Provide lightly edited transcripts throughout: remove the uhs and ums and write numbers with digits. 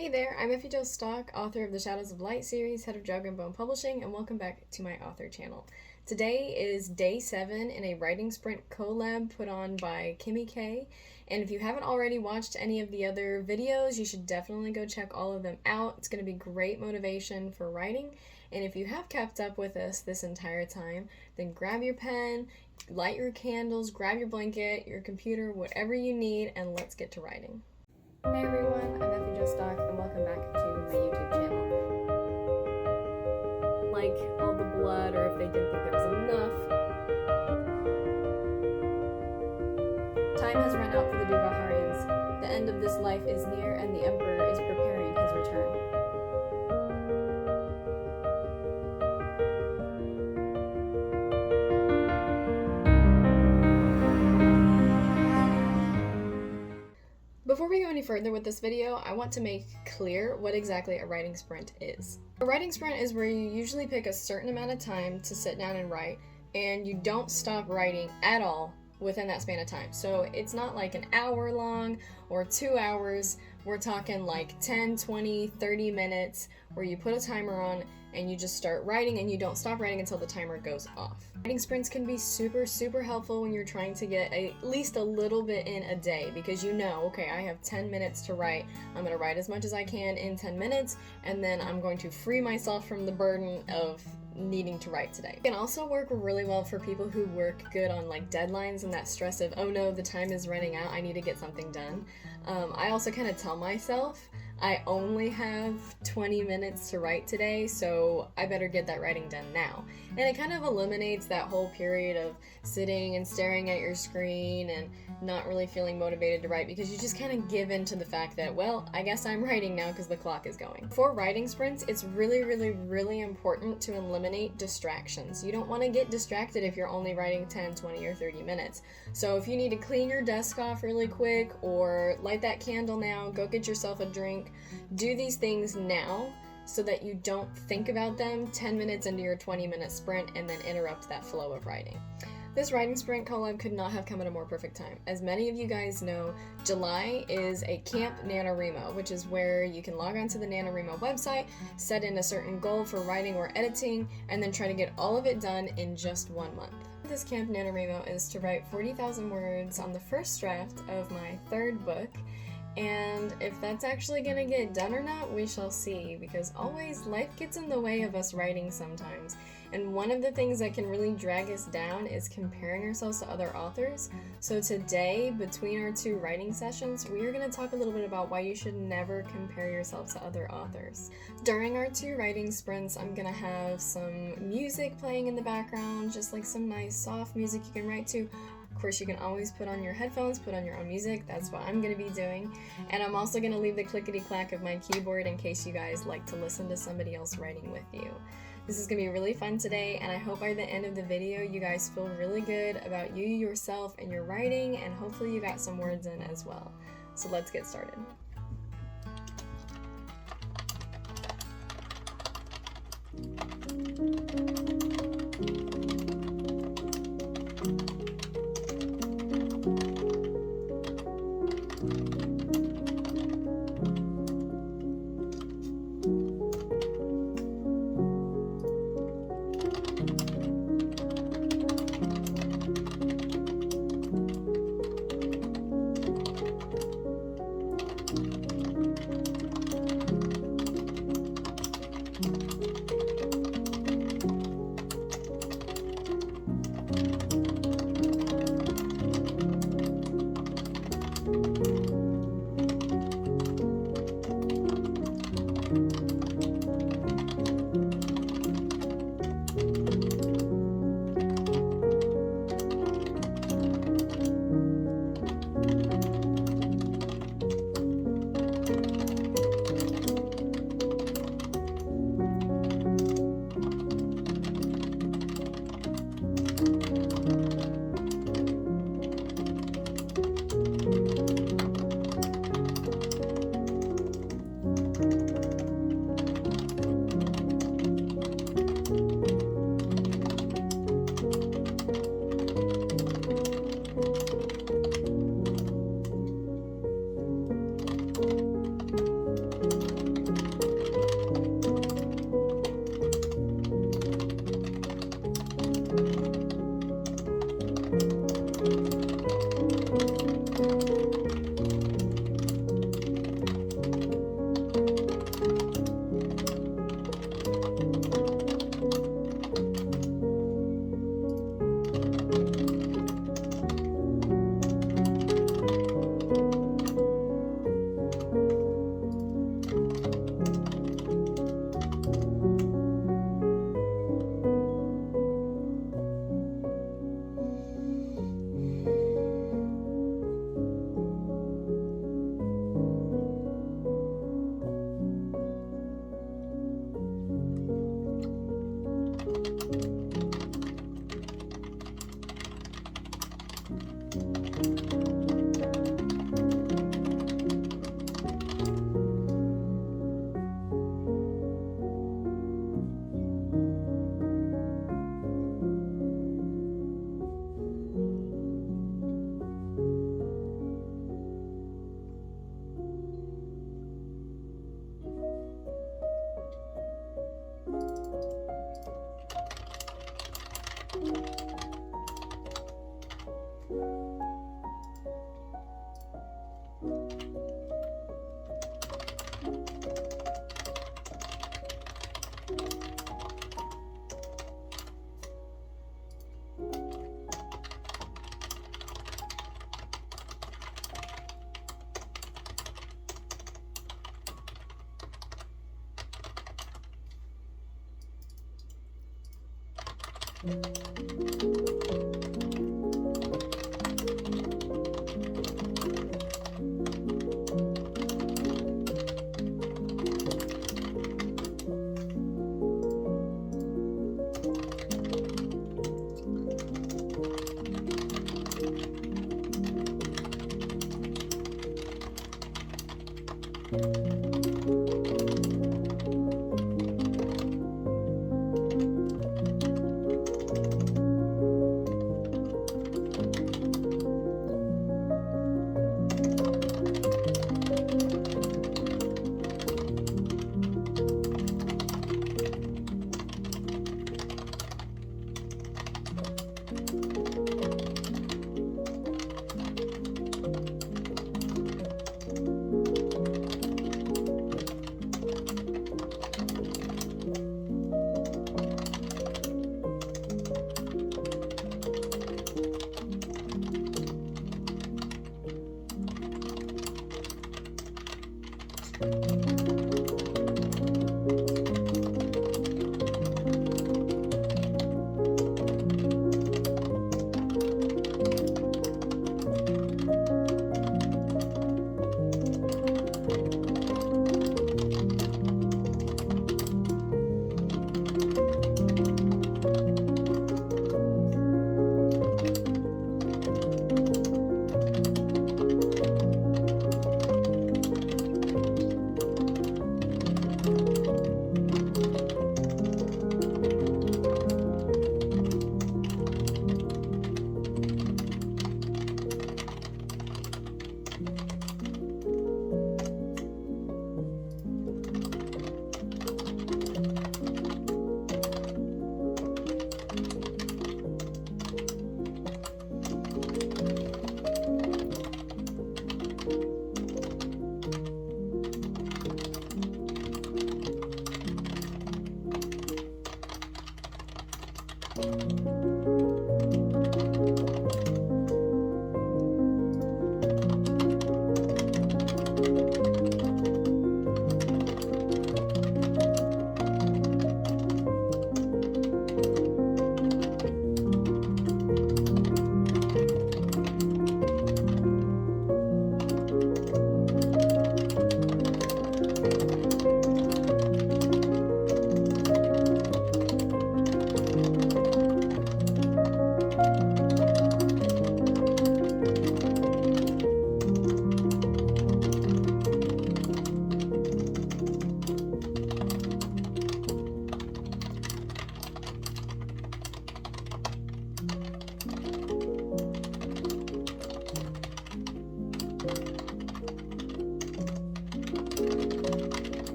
Hey there, I'm Effie Joe Stock, author of the Shadows of Light series, head of Dragon Bone Publishing, and welcome back to my author channel. Today is day 7 in a writing sprint collab put on by Kimmy K. And if you haven't already watched any of the other videos, you should definitely go check all of them out. It's going to be great motivation for writing. And if you have kept up with us this entire time, then grab your pen, light your candles, grab your blanket, your computer, whatever you need, and let's get to writing. Hey everyone, I'm Effie Joe Stock and welcome back to my YouTube channel. Like all the blood, or if they didn't think there was enough. Time has run out for the Duvaharians. The end of this life is near and the Emperor is preparing his return. Before we go any further with this video, I want to make clear what exactly a writing sprint is. A writing sprint is where you usually pick a certain amount of time to sit down and write, and you don't stop writing at all within that span of time. So it's not like an hour long or 2 hours. We're talking like 10, 20, 30 minutes where you put a timer on and you just start writing and you don't stop writing until the timer goes off. Writing sprints can be super helpful when you're trying to get at least a little bit in a day, because you know, okay, I have 10 minutes to write. I'm going to write as much as I can in 10 minutes, and then I'm going to free myself from the burden of needing to write today. It can also work really well for people who work good on like deadlines and that stress of, oh no, the time is running out, I need to get something done. I also kind of tell myself I only have 20 minutes to write today, so I better get that writing done now. And it kind of eliminates that whole period of sitting and staring at your screen and not really feeling motivated to write, because you just kind of give in to the fact that, well, I guess I'm writing now because the clock is going. For writing sprints, it's really important to eliminate distractions. You don't want to get distracted if you're only writing 10, 20, or 30 minutes. So if you need to clean your desk off really quick or light that candle now, go get yourself a drink, do these things now so that you don't think about them 10 minutes into your 20-minute sprint and then interrupt that flow of writing. This writing sprint collab could not have come at a more perfect time. As many of you guys know, July is a Camp NaNoWriMo, which is where you can log on to the NaNoWriMo website, set in a certain goal for writing or editing, and then try to get all of it done in just 1 month. This Camp NaNoWriMo is to write 40,000 words on the first draft of my 3rd book, and if that's actually gonna get done or not, we shall see, because always life gets in the way of us writing sometimes. And one of the things that can really drag us down is comparing ourselves to other authors. So today, between our 2 writing sessions, we are going to talk a little bit about why you should never compare yourself to other authors. During our 2 writing sprints, I'm going to have some music playing in the background, just like some nice soft music you can write to. Of course, you can always put on your headphones, put on your own music. That's what I'm going to be doing. And I'm also going to leave the clickety-clack of my keyboard in case you guys like to listen to somebody else writing with you. This is going to be really fun today, and I hope by the end of the video you guys feel really good about you, yourself, and your writing, and hopefully you got some words in as well. So let's get started.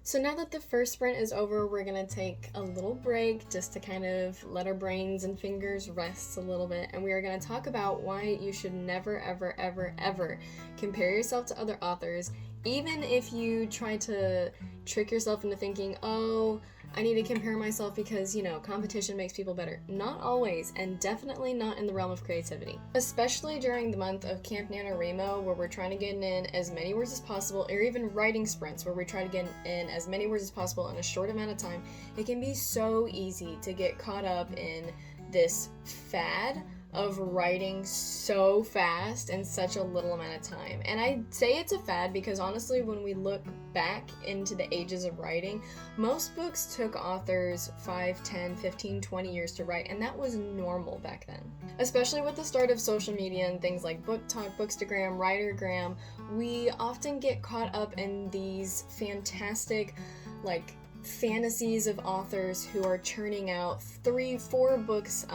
So now that the first sprint is over, we're gonna take a little break just to kind of let our brains and fingers rest a little bit, and we are gonna talk about why you should never, ever, ever, ever compare yourself to other authors, even if you try to trick yourself into thinking, oh, I need to compare myself because, you know, competition makes people better. Not always, and definitely not in the realm of creativity. Especially during the month of Camp NaNoWriMo, where we're trying to get in as many words as possible, or even writing sprints, where we try to get in as many words as possible in a short amount of time. It can be so easy to get caught up in this fad of writing so fast in such a little amount of time. And I say it's a fad because honestly, when we look back into the ages of writing, most books took authors 5, 10, 15, 20 years to write, and that was normal back then. Especially with the start of social media and things like Book Talk, Bookstagram, Writergram, we often get caught up in these fantastic, like, fantasies of authors who are churning out 3-4 books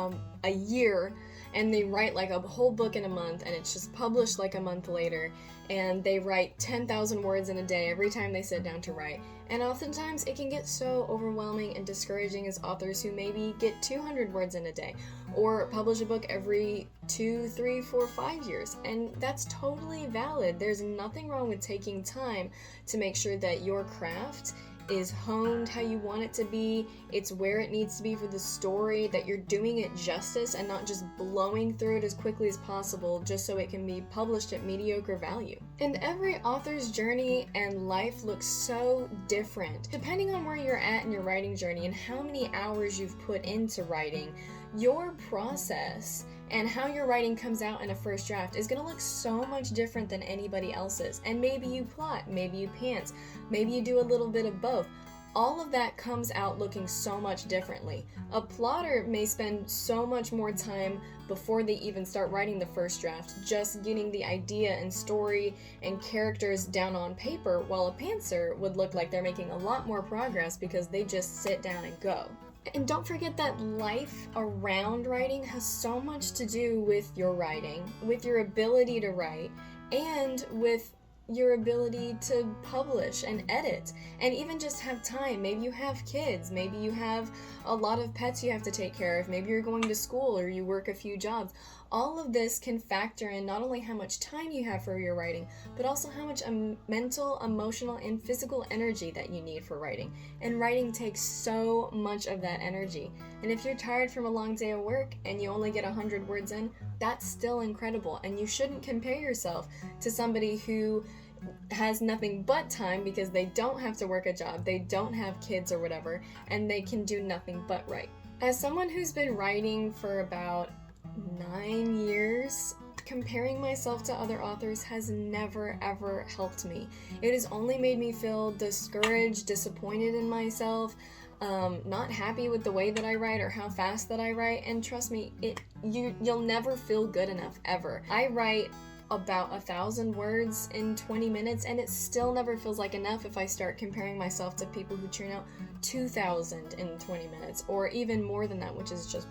a year, and they write like a whole book in a month, and it's just published like a month later, and they write 10,000 words in a day every time they sit down to write. And oftentimes it can get so overwhelming and discouraging as authors who maybe get 200 words in a day or publish a book every 2, 3, 4, 5 years. And that's totally valid. There's nothing wrong with taking time to make sure that your craft is honed how you want it to be, it's where it needs to be for the story, that you're doing it justice and not just blowing through it as quickly as possible just so it can be published at mediocre value. And every author's journey and life looks so different. Depending on where you're at in your writing journey and how many hours you've put into writing, your process and how your writing comes out in a first draft is going to look so much different than anybody else's. And maybe you plot, maybe you pants, maybe you do a little bit of both. All of that comes out looking so much differently. A plotter may spend so much more time before they even start writing the first draft, just getting the idea and story and characters down on paper, while a pantser would look like they're making a lot more progress because they just sit down and go. And don't forget that life around writing has so much to do with your writing, with your ability to write, and with your ability to publish and edit, and even just have time. Maybe you have kids, maybe you have a lot of pets you have to take care of, maybe you're going to school or you work a few jobs. All of this can factor in not only how much time you have for your writing, but also how much mental, emotional, and physical energy that you need for writing. And writing takes so much of that energy. And if you're tired from a long day of work and you only get 100 words in, that's still incredible. And you shouldn't compare yourself to somebody who has nothing but time because they don't have to work a job, they don't have kids or whatever, and they can do nothing but write. As someone who's been writing for about 9 years, comparing myself to other authors has never ever helped me. It has only made me feel discouraged, disappointed in myself, not happy with the way that I write or how fast that I write, and trust me, you'll never feel good enough ever. I write about 1,000 words in 20 minutes, and it still never feels like enough if I start comparing myself to people who churn out 2,000 in 20 minutes, or even more than that, which is just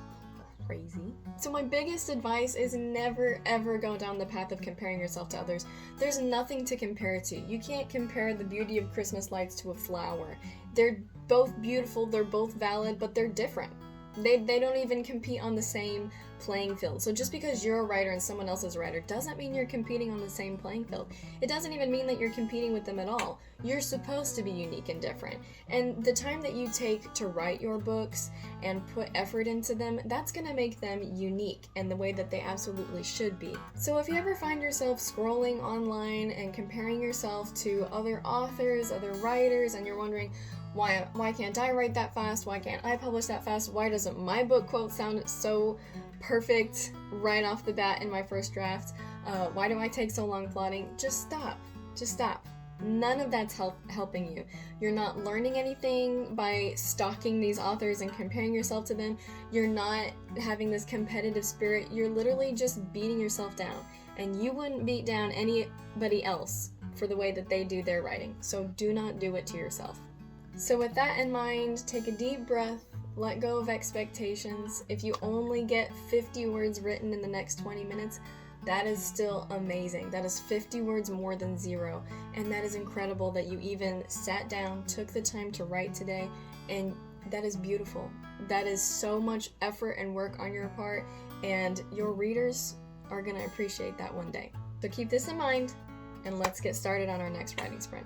crazy. So my biggest advice is never ever go down the path of comparing yourself to others. There's nothing to compare to. You can't compare the beauty of Christmas lights to a flower. They're both beautiful, they're both valid, but they're different. They don't even compete on the same playing field. So just because you're a writer and someone else is a writer doesn't mean you're competing on the same playing field. It doesn't even mean that you're competing with them at all. You're supposed to be unique and different. And the time that you take to write your books and put effort into them, that's going to make them unique in the way that they absolutely should be. So if you ever find yourself scrolling online and comparing yourself to other authors, other writers, and you're wondering, why can't I write that fast? Why can't I publish that fast? Why doesn't my book quote sound so perfect right off the bat in my first draft? Why do I take so long plotting? Just stop. Just stop. None of that's helping you. You're not learning anything by stalking these authors and comparing yourself to them. You're not having this competitive spirit. You're literally just beating yourself down. And you wouldn't beat down anybody else for the way that they do their writing. So do not do it to yourself. So with that in mind, take a deep breath, let go of expectations. If you only get 50 words written in the next 20 minutes, that is still amazing. That is 50 words more than 0. And that is incredible that you even sat down, took the time to write today, and that is beautiful. That is so much effort and work on your part, and your readers are going to appreciate that one day. So keep this in mind, and let's get started on our next writing sprint.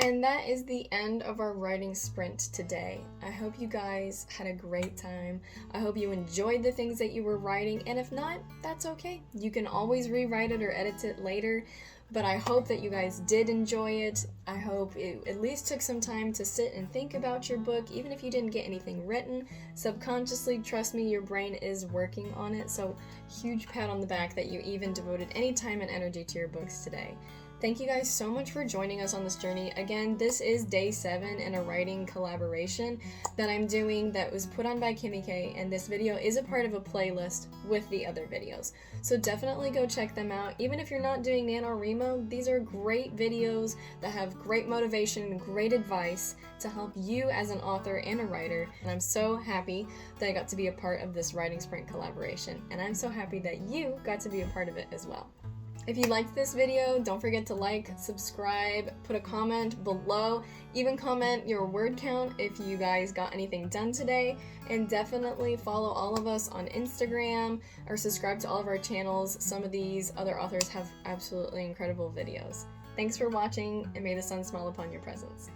And that is the end of our writing sprint today. I hope you guys had a great time. I hope you enjoyed the things that you were writing, and if not, that's okay. You can always rewrite it or edit it later, but I hope that you guys did enjoy it. I hope it at least took some time to sit and think about your book, even if you didn't get anything written. Subconsciously, trust me, your brain is working on it, so huge pat on the back that you even devoted any time and energy to your books today. Thank you guys so much for joining us on this journey. Again, this is day 7 in a writing collaboration that I'm doing that was put on by Kimmy K, and this video is a part of a playlist with the other videos. So definitely go check them out. Even if you're not doing NaNoWriMo, these are great videos that have great motivation and great advice to help you as an author and a writer. And I'm so happy that I got to be a part of this writing sprint collaboration, and I'm so happy that you got to be a part of it as well. If you liked this video, don't forget to like, subscribe, put a comment below, even comment your word count if you guys got anything done today, and definitely follow all of us on Instagram or subscribe to all of our channels. Some of these other authors have absolutely incredible videos. Thanks for watching, and may the sun smile upon your presence.